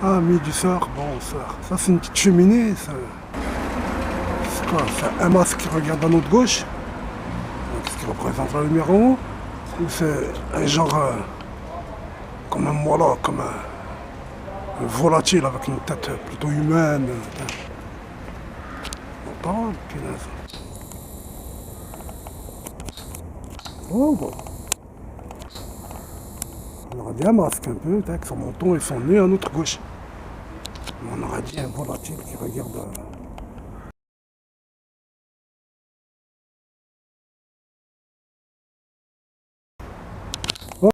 Ah, midi soir, bon, ça c'est une petite cheminée, ça. C'est quoi? C'est un masque qui regarde à notre gauche, qu'est-ce qui représente la lumière en haut? Ou c'est un genre, comme un voilà, comme un volatile avec une tête plutôt humaine. Bon, parole, punaise. Oh, bon. On aurait dit un masque un peu, avec son menton et son nez à notre gauche. On aurait dit un volatile qui regarde. Oh,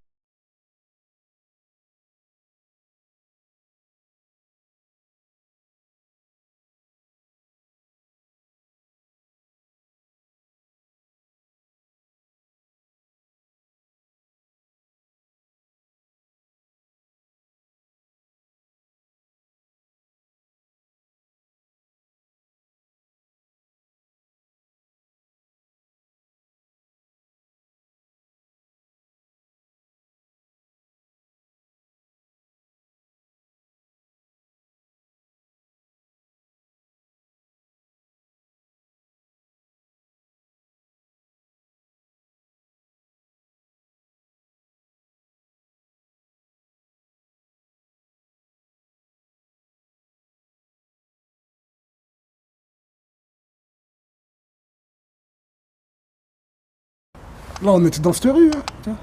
là, on était dans cette rue, hein. Tiens.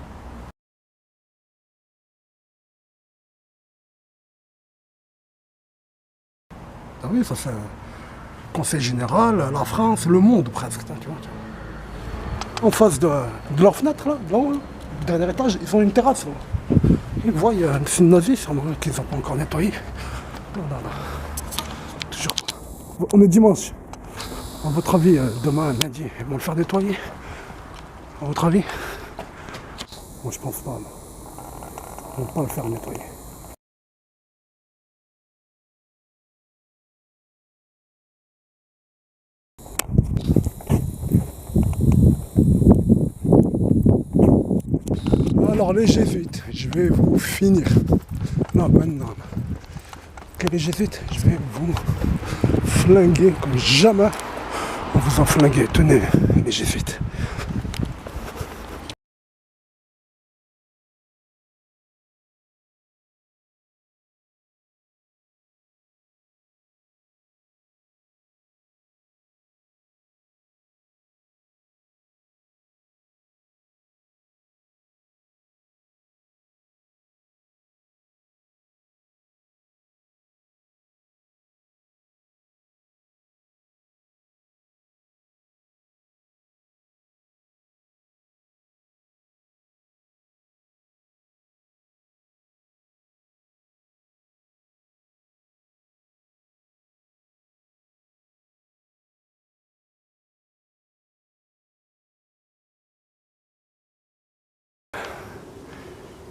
Ah oui, ça c'est Conseil général, la France, le monde presque, tu vois. En face de leur fenêtre, là, là-haut, là, au dernier étage, ils ont une terrasse. Là. Ils voient, il y a un signe nazi qu'ils n'ont pas encore nettoyé. Là, là, là. Toujours. On est dimanche. À votre avis, demain, lundi, ils vont le faire nettoyer. À votre avis? Moi, je pense pas. Non. Ils vont pas le faire nettoyer. Alors, les jésuites, je vais vous finir. Non, maintenant. Que les jésuites, je vais vous flinguer comme jamais on vous a flingué. Tenez, les jésuites.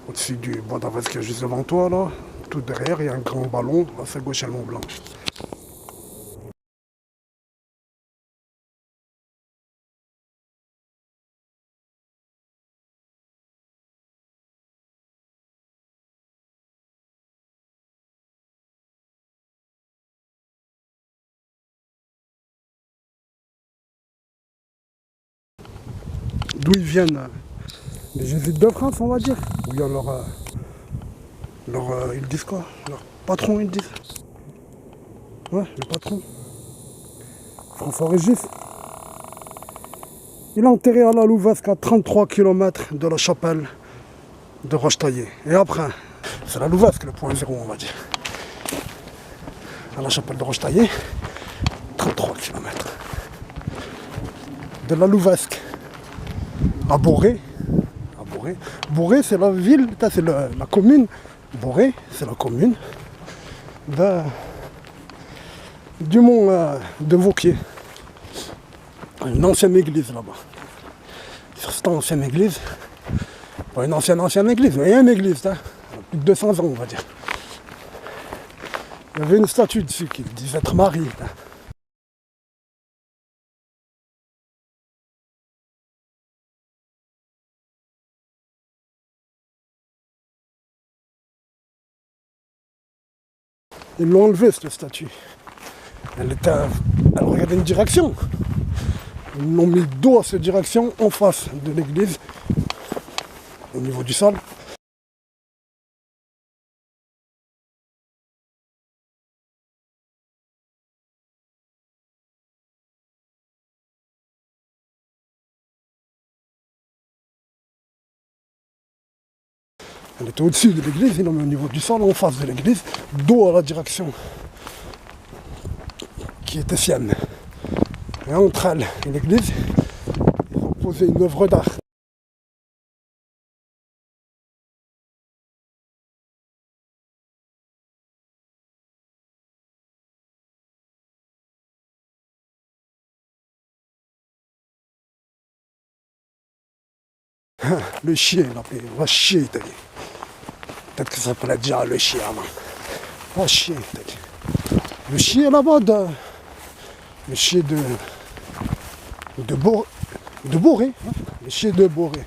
Au-dessus du bois d'Avaz qui est juste devant toi, là, tout derrière, il y a un grand ballon, à sa gauche, il y a le Mont Blanc. D'où ils viennent, les jésuites de France, on va dire. Ou il y a ils disent quoi? Leur patron, ils disent. Ouais, le patron. François-Régis. Il est enterré à la Louvesque à 33 km de la chapelle de Rochetaillé. Et après, c'est la Louvesque, le point zéro, on va dire. À la chapelle de Rochetaillé, 33 km. De la Louvesque à Boré. Boré, c'est la ville, c'est la commune. Boré, c'est la commune du mont de Vauquier. Une ancienne église là-bas. Sur cette ancienne église, pas une ancienne église, mais il y a une église, hein, plus de 200 ans, on va dire. Il y avait une statue dessus qui disait être Marie. Hein. Ils l'ont enlevé cette statue. Elle regardait une direction. Ils l'ont mis dos à cette direction en face de l'église, au niveau du sol. Elle était au-dessus de l'église, ils l'ont mis au niveau du sol, en face de l'église, dos à la direction qui était sienne. Et entre elle et l'église, ils ont posé une œuvre d'art. Le chien, il a appelé, va chier, t'as dit. Peut-être que ça s'appelait déjà le chien avant. Va chier, t'as dit. Le chien là-bas, le chien de Boré, hein, le chien de Boré.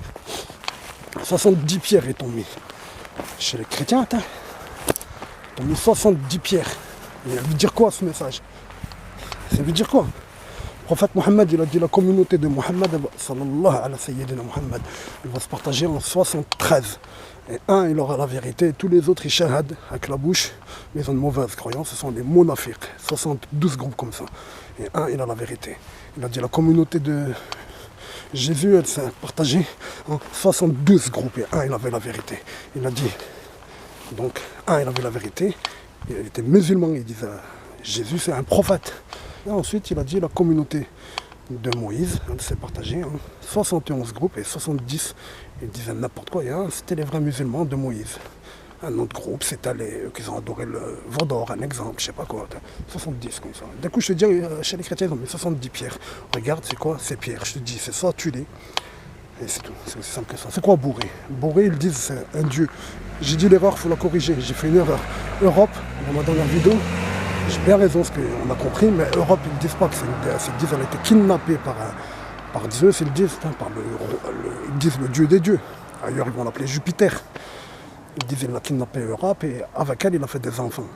70 pierres ils t'ont mis. Chez les chrétiens, ils t'ont mis 70 pierres. Et ça veut dire quoi ce message? Ça veut dire quoi? Le prophète Mohammed, il a dit la communauté de Mohammed, sallallahu ala sayyidina Mohammed, elle va se partager en 73. Et un, il aura la vérité, et tous les autres, ils shahadent avec la bouche, mais ils ont une mauvaise croyance, ce sont des monafiques, 72 groupes comme ça. Et un, il a la vérité. Il a dit la communauté de Jésus, elle s'est partagée en 72 groupes, et un, il avait la vérité. Il a dit, donc, un, il avait la vérité, il était musulman, il disait, Jésus c'est un prophète. Et ensuite, il a dit la communauté de Moïse, elle s'est partagée en 71 groupes et 70, ils disaient n'importe quoi. C'était les vrais musulmans de Moïse. Un autre groupe, c'était eux qui ont adoré le Vendor, un exemple, je sais pas quoi. 70 comme ça. D'un coup, je te dis, chez les chrétiens, ils ont mis 70 pierres. Regarde, c'est quoi ces pierres? Je te dis, c'est ça, tu les. Et c'est tout, c'est aussi simple que ça. C'est quoi Boré? Boré, ils disent c'est un dieu. J'ai dit l'erreur, il faut la corriger. J'ai fait une erreur. Europe, dans ma dernière vidéo, j'ai bien raison ce qu'on a compris, mais Europe, ils ne disent pas que c'est une déesse. Ils disent qu'elle a été kidnappée par Zeus, ils disent, ils disent le dieu des dieux. Ailleurs, ils vont l'appeler Jupiter. Ils disent qu'il a kidnappé Europe et avec elle, il a fait des enfants.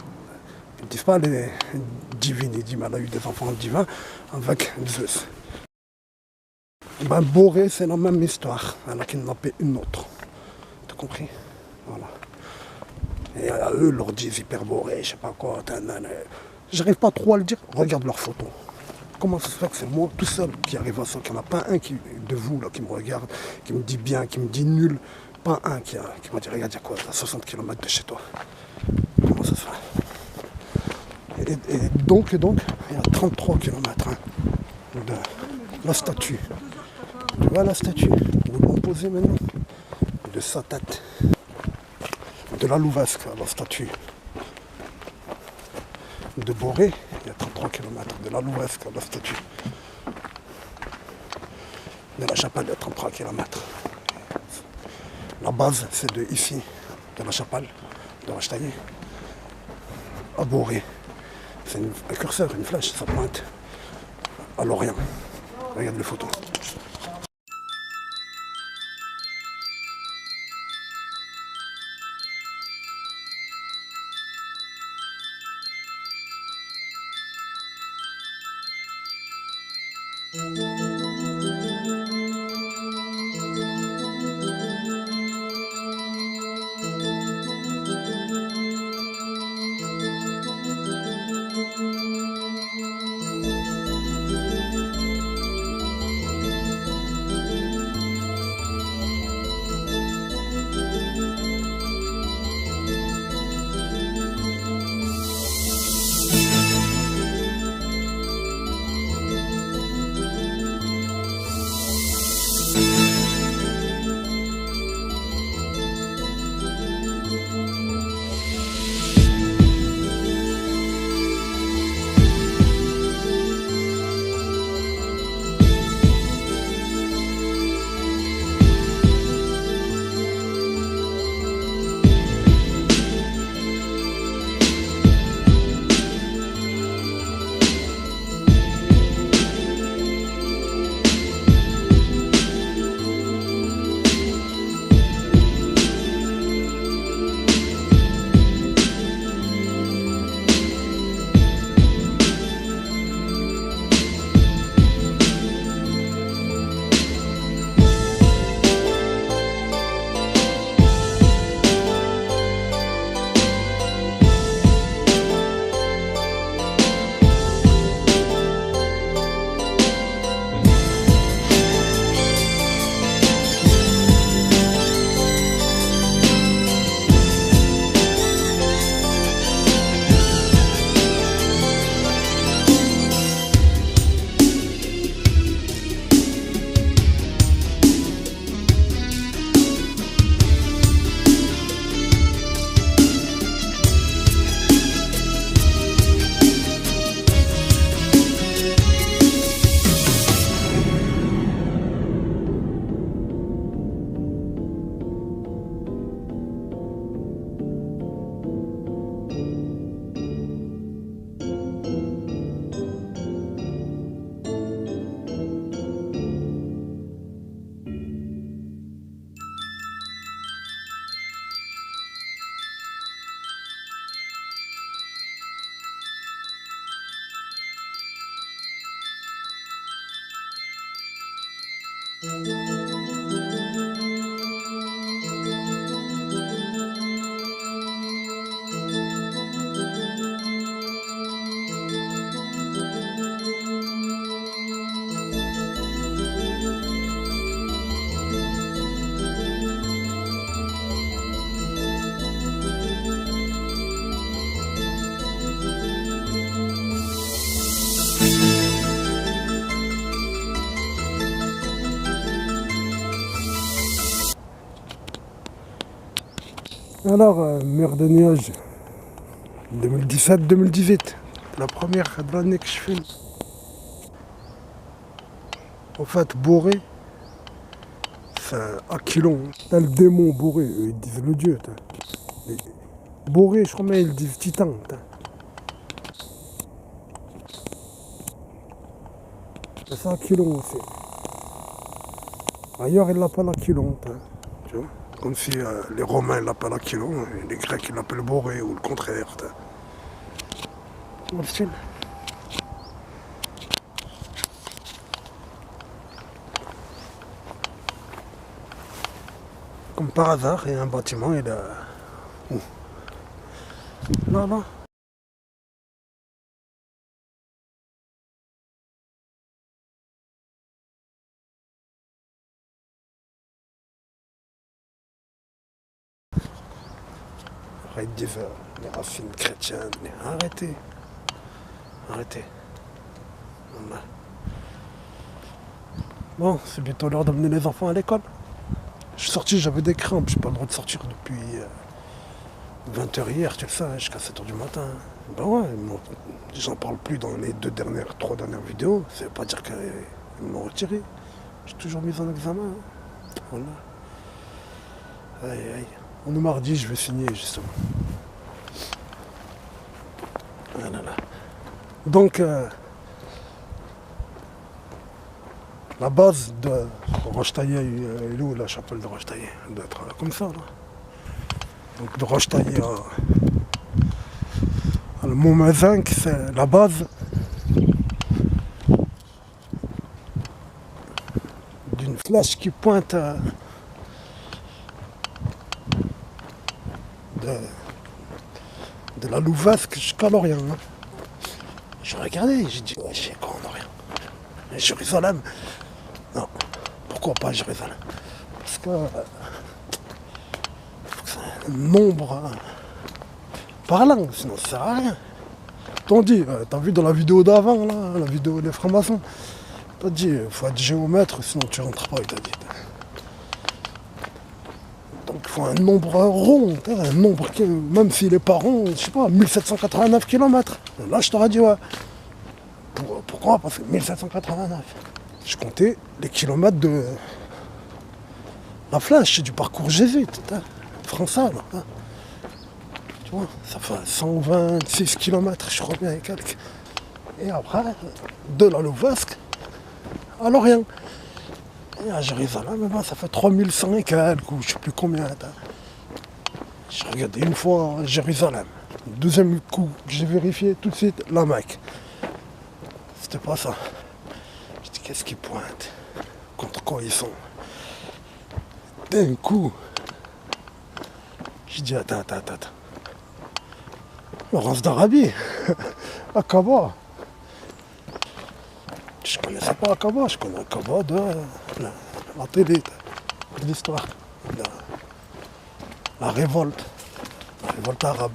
Ils ne disent pas les divines, ils disent qu'elle a eu des enfants divins avec Zeus. Ben, Boré, c'est la même histoire. Elle a kidnappé une autre. T'as compris? Voilà. Et à eux, leur disent hyperboré, je sais pas quoi. J'arrive pas trop à le dire. Regarde leurs photos. Comment ça se fait que c'est moi tout seul qui arrive à ça, qu'il n'y en a pas un de vous là, qui me regarde, qui me dit bien, qui me dit nul. Pas un qui m'a dit, regarde, il y a quoi, à 60 km de chez toi. Comment ça se fait? Et donc, il y a 33 km de la statue. Tu vois la statue? Où ils l'ont posée maintenant? De sa tête. De la Louvesque, la statue de Boré, il y a 33 km. De la Louvesque, la statue de la Chapelle, il y a 33 km. La base, c'est de ici, de la Chapelle, de Rachtaillé, à Boré. C'est un curseur, une flèche, ça pointe à l'Orient. Regarde les photos. Alors, mer de nuages, 2017-2018, la première de l'année que je filme. En fait, Boré, c'est Aquilon. T'as le démon Boré, eux, ils disent le dieu. Boré, je crois même ils disent Titan. C'est Aquilon aussi. Ailleurs, ils l'appellent Aquilon. Tu vois, comme si les Romains l'appellent Aquilon, et les Grecs ils l'appellent Boré, ou le contraire. Tu vois le style. Comme par hasard, il y a un bâtiment, il a... Où? Là, là. Après, ils disent les racines chrétiennes, mais arrêtez. Arrêtez. Voilà. Bon, c'est bientôt l'heure d'amener les enfants à l'école. Je suis sorti, j'avais des crampes, j'ai pas le droit de sortir depuis 20h hier, tu le sais, jusqu'à 7h du matin. Ben ouais, j'en parle plus dans les 3 dernières vidéos, ça veut pas dire qu'ils m'ont retiré. J'ai toujours mis en examen. Voilà. Aïe aïe. On est mardi, je vais signer justement. Voilà. Donc, la base de Rochetaillé, elle est où la chapelle de Rochetaillé? Elle doit être comme ça, là. Donc de Rochetaillé à le Montmazinc, c'est la base d'une flèche qui pointe de la Louvasque jusqu'à Lorient. Hein. J'ai regardé, j'ai dit, ouais, c'est quoi en Orient? Jérusalem? Non, pourquoi pas Jérusalem? Parce que c'est un nombre parlant, sinon ça sert à rien. T'en dis, t'as vu dans la vidéo d'avant, là, la vidéo des francs-maçons, t'as dit, il faut être géomètre, sinon tu rentres pas, il t'a dit. Donc il faut un nombre rond, un nombre qui, même s'il est pas rond, je sais pas, 1789 km. Là je t'aurais dit ouais. Pourquoi? Parce que 1789. Je comptais les kilomètres de la flèche du parcours jésuite, français là. Hein. Tu vois, ça fait 126 km, je crois bien et quelques. Et après, de la Louvasque à Lorient. Et à Jérusalem, ben, ça fait 3100 et quelques, ou je sais plus combien. J'ai regardé une fois Jérusalem. Le deuxième coup que j'ai vérifié tout de suite, la Mecque. C'était pas ça. Je dis qu'est-ce qu'ils pointent? Contre quoi ils sont? D'un coup, j'ai dit attends. Laurence d'Arabie, Aqaba. Je connaissais pas Aqaba, je connais Aqaba de la télé, de l'histoire. La révolte arabe.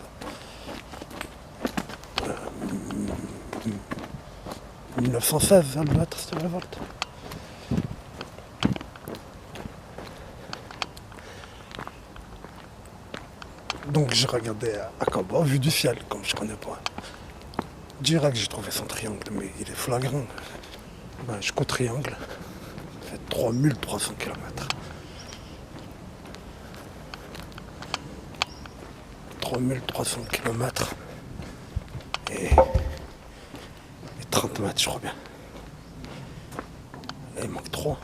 1916, elle doit être cette révolte. Donc j'ai regardé Aqaba, vue du ciel, comme je connais pas. Direct, j'ai trouvé son triangle, mais il est flagrant. Ben, jusqu'au triangle, ça fait 3300 km. 3300 km et 30 mètres, je crois bien. Et il manque 3.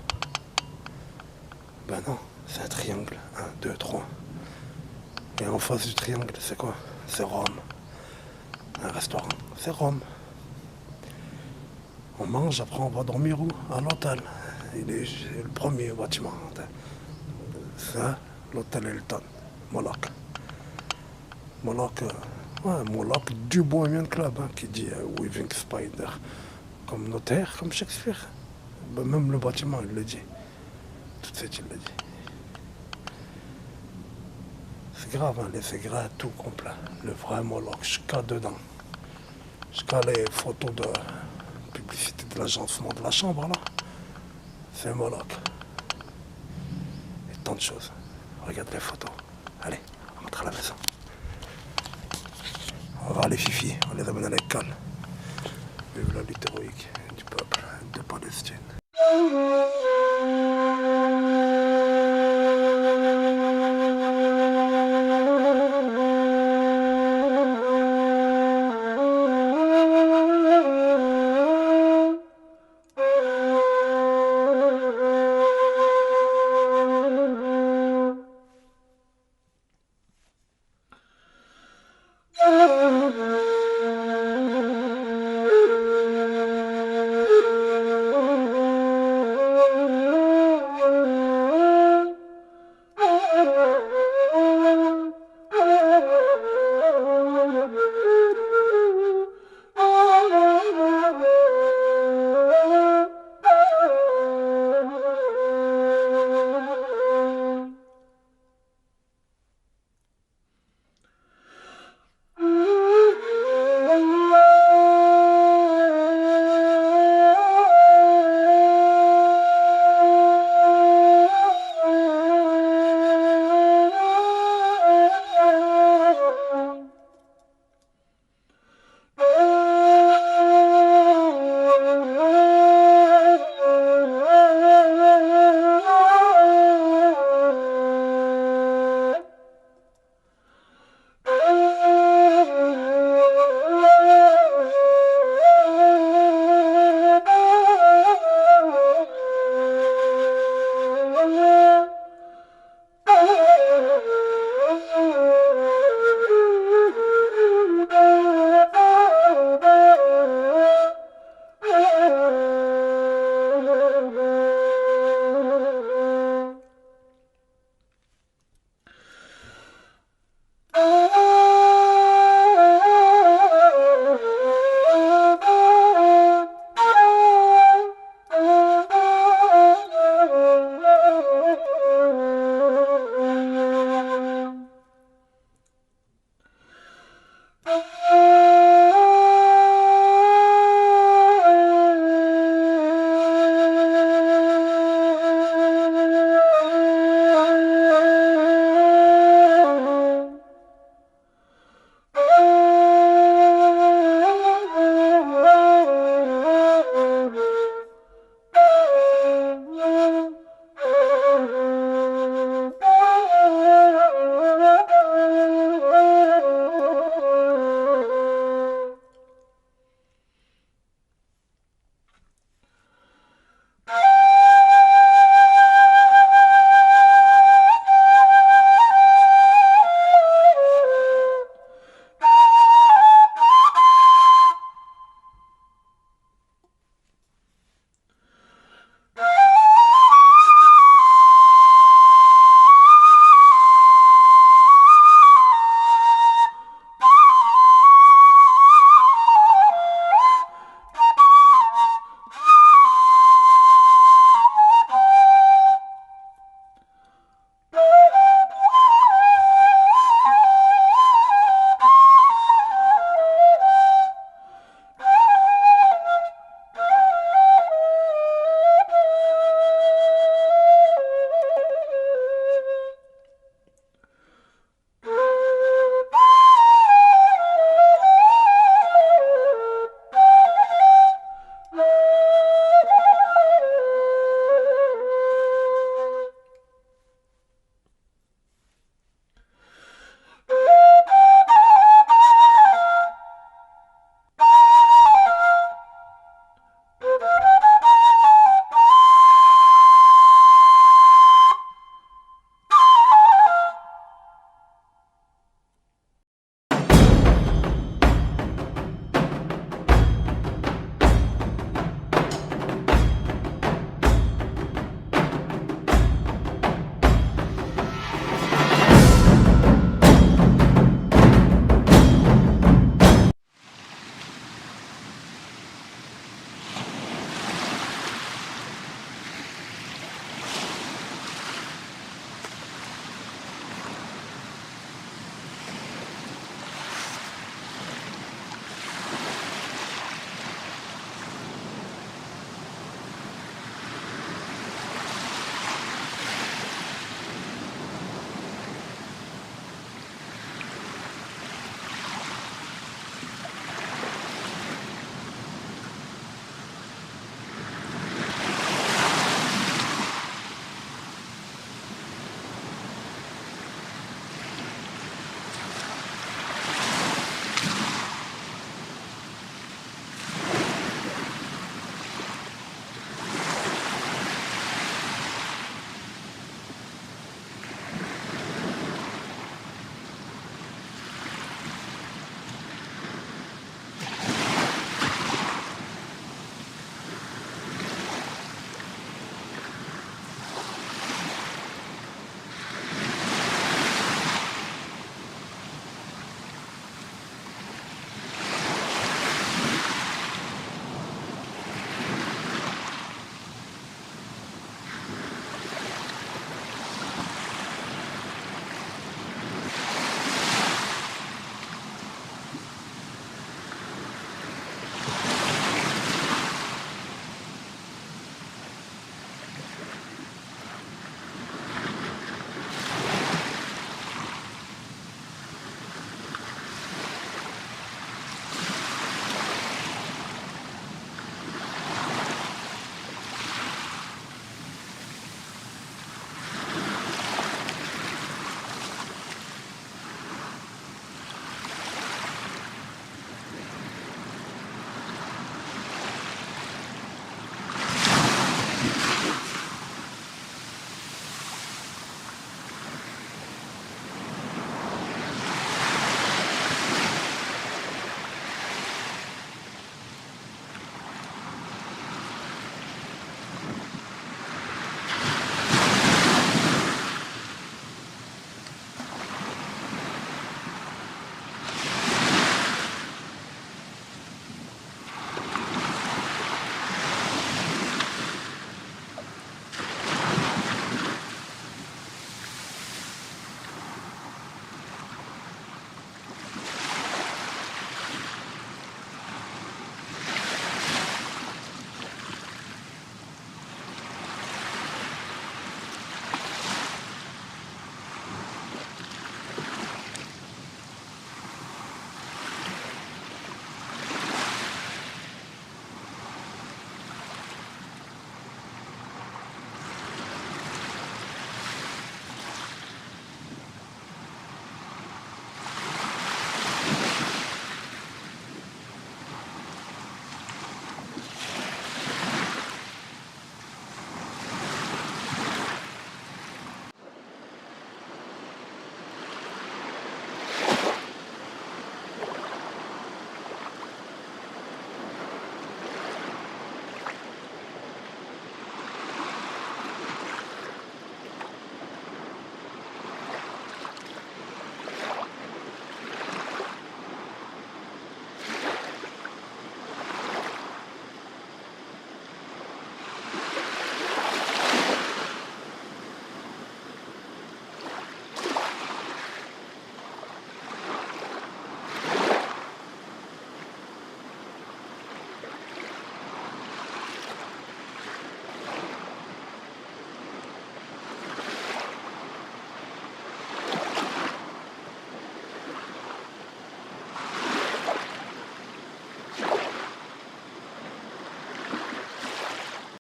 Ben non, c'est un triangle. 1, 2, 3. Et en face du triangle, c'est quoi? C'est Rome. Un restaurant, c'est Rome. On mange, après on va dormir où? À l'hôtel. C'est le premier bâtiment. Ça, l'hôtel Hilton, Moloch. Moloch, Moloch du Bohemian Club, hein, qui dit Weaving Spider, comme notaire, comme Shakespeare. Ben, même le bâtiment, il le dit. Tout de suite, il le dit. C'est grave, hein, c'est grave, tout complet. Le vrai Moloch, jusqu'à dedans. Jusqu'à les photos de publicité de l'agencement de la chambre, là. C'est Moloch. Et tant de choses. Regarde les photos. Allez, on rentre à la maison. On va voir les fifis, on les amène à l'école. Vive la lutte héroïque du peuple de Palestine.